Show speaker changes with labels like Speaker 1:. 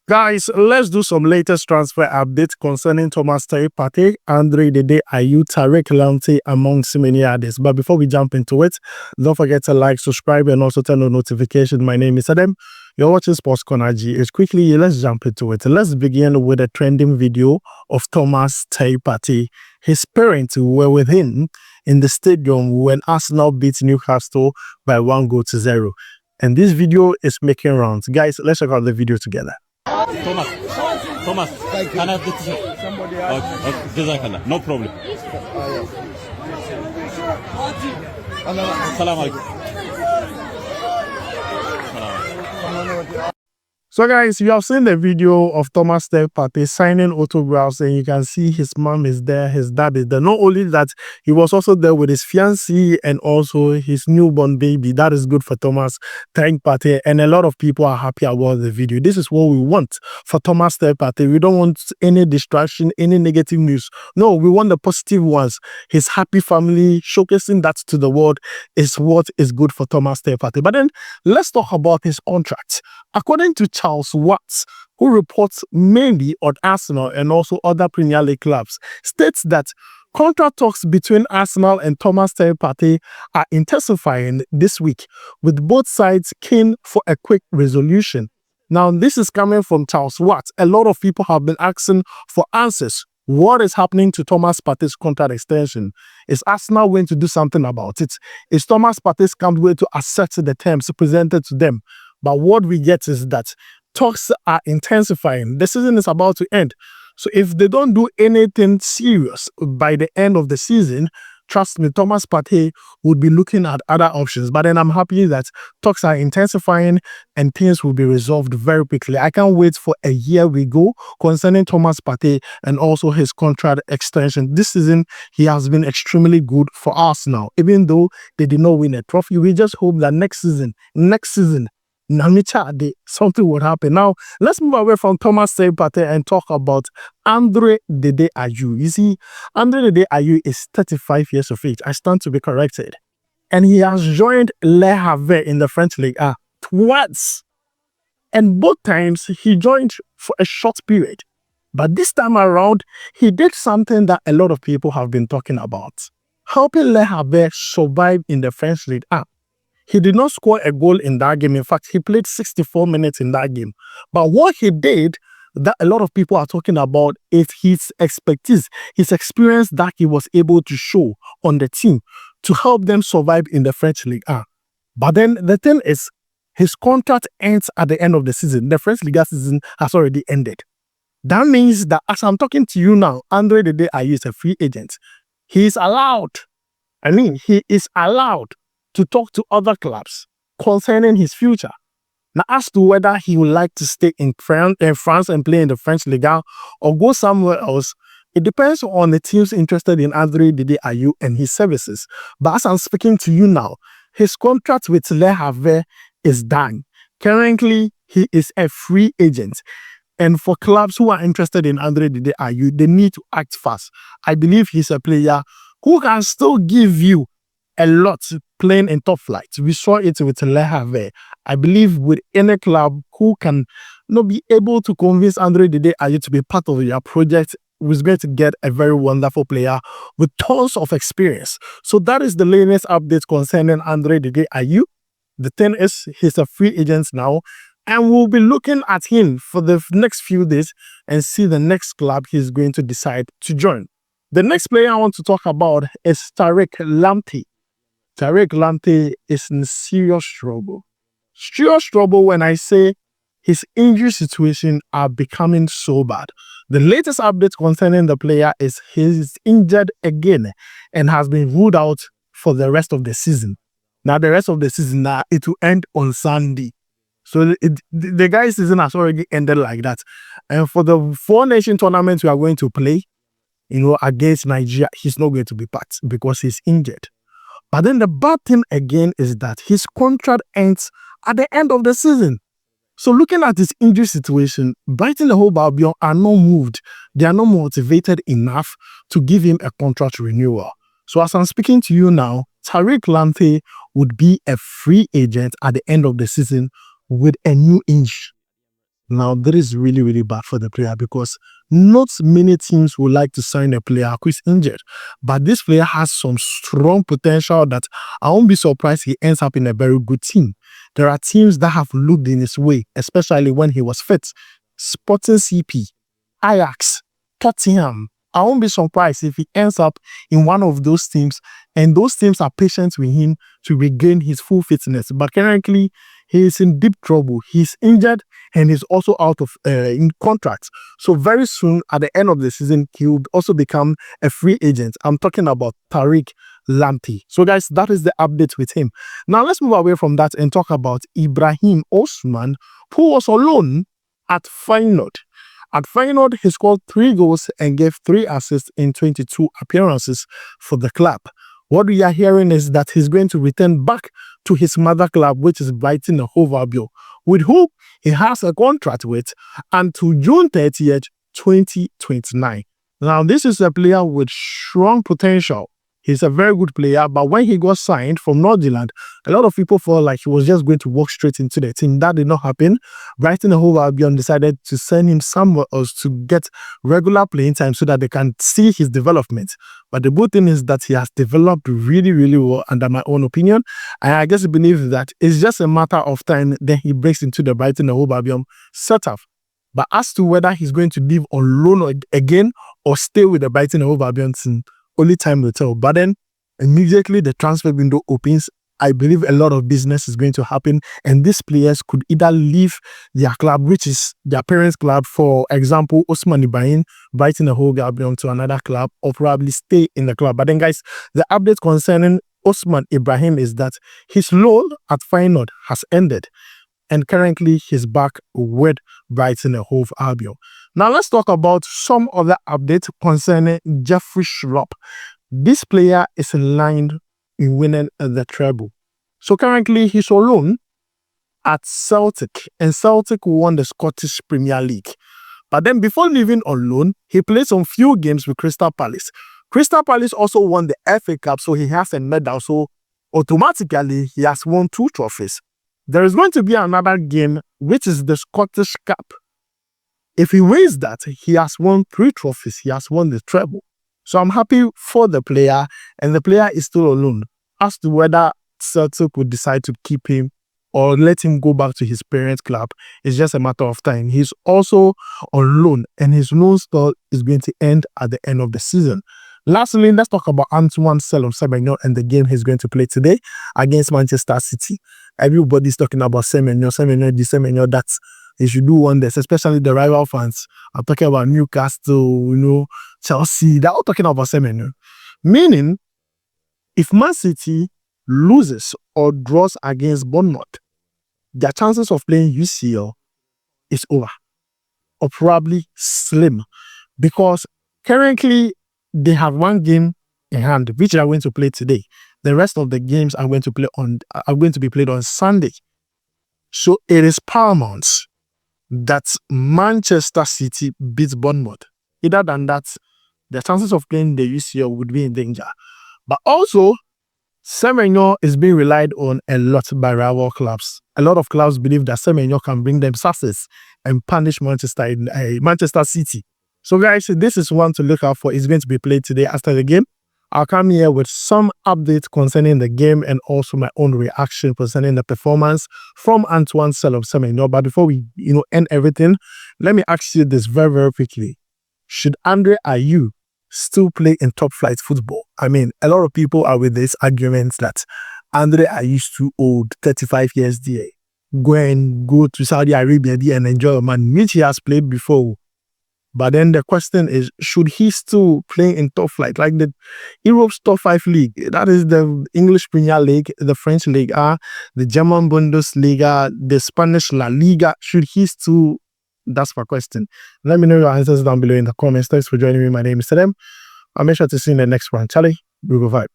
Speaker 1: Guys, let's do some latest transfer updates concerning Thomas Partey, Ayew, Tariq Lampey, amongst many others. But before we jump into it, don't forget to like, subscribe, and also turn on notifications. My name is Adam. You're watching SportsCornerGH. Quickly, let's jump into it. Let's begin with a trending video of Thomas Partey. His parents were with him in the stadium when Arsenal beat Newcastle by 1-0. And this video is making rounds. Guys, let's check out the video together.
Speaker 2: Thomas, can I have the t-shirt? Somebody else. Okay, no problem. Salam alaikum.
Speaker 1: So guys, you have seen the video of Thomas Partey signing autographs, and you can see his mom is there, his dad is there. Not only that, he was also there with his fiancée and also his newborn baby. That is good for Thomas Partey, and a lot of people are happy about the video. This is what we want for Thomas Partey. We don't want any distraction, any negative news. No, we want the positive ones. His happy family, showcasing that to the world is what is good for Thomas Partey. But then, let's talk about his contract. According to Charles Watts, who reports mainly on Arsenal and also other Premier League clubs, states that contract talks between Arsenal and Thomas Partey are intensifying this week, with both sides keen for a quick resolution. Now, this is coming from Charles Watts. A lot of people have been asking for answers. What is happening to Thomas Partey's contract extension? Is Arsenal going to do something about it? Is Thomas Partey's camp going to accept the terms presented to them? But what we get is that talks are intensifying. The season is about to end. So if they don't do anything serious by the end of the season, trust me, Thomas Partey would be looking at other options. But then I'm happy that talks are intensifying and things will be resolved very quickly. I can't wait for a year we go concerning Thomas Partey and also his contract extension. This season, he has been extremely good for Arsenal. Even though they did not win a trophy, we just hope that next season, something would happen. Now, let's move away from Thomas Partey and talk about Ayew. You see, Ayew is 35 years of age. I stand to be corrected. And he has joined Le Havre in the French League twice. And both times, he joined for a short period. But this time around, he did something that a lot of people have been talking about. Helping Le Havre survive in the French League. He did not score a goal in that game. In fact, he played 64 minutes in that game. But what he did that a lot of people are talking about is his expertise, his experience that he was able to show on the team to help them survive in the French League. But then the thing is, his contract ends at the end of the season. The French League season has already ended. That means that as I'm talking to you now, Ayew is a free agent. He is allowed to talk to other clubs concerning his future. Now, as to whether he would like to stay in France and play in the French Liga or go somewhere else, it depends on the teams interested in Ayew and his services. But as I'm speaking to you now, his contract with Le Havre is done. Currently, he is a free agent. And for clubs who are interested in Ayew, they need to act fast. I believe he's a player who can still give you a lot playing in top flights. We saw it with Le Havre. I believe with any club who can be able to convince Ayew to be part of your project, was going to get a very wonderful player with tons of experience. So that is the latest update concerning Ayew. The thing is, he's a free agent now, and we'll be looking at him for the next few days and see the next club he's going to decide to join. The next player I want to talk about is Tariq Lampey. Tariq Lampey is in serious trouble. Serious trouble when I say his injury situation are becoming so bad. The latest update concerning the player is he's injured again and has been ruled out for the rest of the season. Now, the rest of the season, it will end on Sunday. So the guy's season has already ended like that. And for the 4 nation tournaments we are going to play, against Nigeria, he's not going to be part because he's injured. But then the bad thing again is that his contract ends at the end of the season. So looking at his injury situation, Brighton and Hove Albion are not moved. They are not motivated enough to give him a contract renewal. So as I'm speaking to you now, Tariq Lampey would be a free agent at the end of the season with a new injury. Now, that is really, really bad for the player because not many teams would like to sign a player who is injured. But this player has some strong potential that I won't be surprised he ends up in a very good team. There are teams that have looked in his way, especially when he was fit. Sporting CP, Ajax, Tottenham. I won't be surprised if he ends up in one of those teams, and those teams are patient with him to regain his full fitness. But currently, he is in deep trouble. He's injured and he's also out of in contract. So very soon, at the end of the season, he will also become a free agent. I'm talking about Tariq Lampey. So guys, that is the update with him. Now let's move away from that and talk about Ibrahim Osman, who was on loan at Feyenoord. At Feyenoord, he scored 3 goals and gave 3 assists in 22 appearances for the club. What we are hearing is that he's going to return back to his mother club, which is Brighton and Hove Albion, with whom he has a contract with until June 30th, 2029. Now, this is a player with strong potential. He's a very good player, but when he got signed from Nordirland, a lot of people felt like he was just going to walk straight into the team. That did not happen. Brighton and Hove Albion decided to send him somewhere else to get regular playing time so that they can see his development. But the good thing is that he has developed really, really well, under my own opinion. And I just believe that it's just a matter of time, then he breaks into the Brighton and Hove Albion setup. But as to whether he's going to leave on loan again or stay with the Brighton and Hove Albion team, only time will tell. But then immediately the transfer window opens, I believe a lot of business is going to happen, and these players could either leave their club, which is their parents' club, for example, Osman Ibrahim, Brighton and Hove Albion, to another club, or probably stay in the club. But then, guys, the update concerning Osman Ibrahim is that his loan at Feyenoord has ended, and currently he's back with Brighton and Hove Albion. Now let's talk about some other updates concerning Jeffrey Schlupp. This player is in line in winning the treble. So currently he's on loan at Celtic, and Celtic won the Scottish Premier League. But then before leaving on loan, he played some few games with Crystal Palace. Crystal Palace also won the FA Cup, so he has a medal. So automatically he has won 2 trophies. There is going to be another game, which is the Scottish Cup. If he wins that, he has won 3 trophies. He has won the treble. So I'm happy for the player, and the player is still on loan. As to whether Celtic would decide to keep him or let him go back to his parents' club, it's just a matter of time. He's also on loan, and his loan spell is going to end at the end of the season. Lastly, let's talk about Antoine Griezmann and the game he's going to play today against Manchester City. Everybody's talking about Semenyo, that he should do wonders, especially the rival fans. I'm talking about Newcastle, Chelsea. They're all talking about Semenyo. Meaning, if Man City loses or draws against Bournemouth, their chances of playing UCL is over, or probably slim, because currently they have 1 game in hand, which they are going to play today. The rest of the games are going to be played on Sunday. So it is paramount that Manchester City beats Bournemouth. Other than that, the chances of playing the UCL would be in danger. But also, Semenyo is being relied on a lot by rival clubs. A lot of clubs believe that Semenyo can bring them success and punish Manchester City. So guys, this is one to look out for. It's going to be played today after the game. I'll come here with some updates concerning the game and also my own reaction concerning the performance from Antoine Griezmann. But before we end everything, let me ask you this very, very quickly. Should Andre Ayew still play in top flight football? I mean, a lot of people are with this argument that Andre Ayew is too old, 35 years there. Go to Saudi Arabia and enjoy a man, which he has played before. But then the question is, should he still play in top flight, like the Europe's top 5 league? That is the English Premier League, the French Ligue 1, the German Bundesliga, the Spanish La Liga. Should he still? That's my question. Let me know your answers down below in the comments. Thanks for joining me. My name is Sadem. I'll make sure to see you in the next one. Charlie, we go vibe.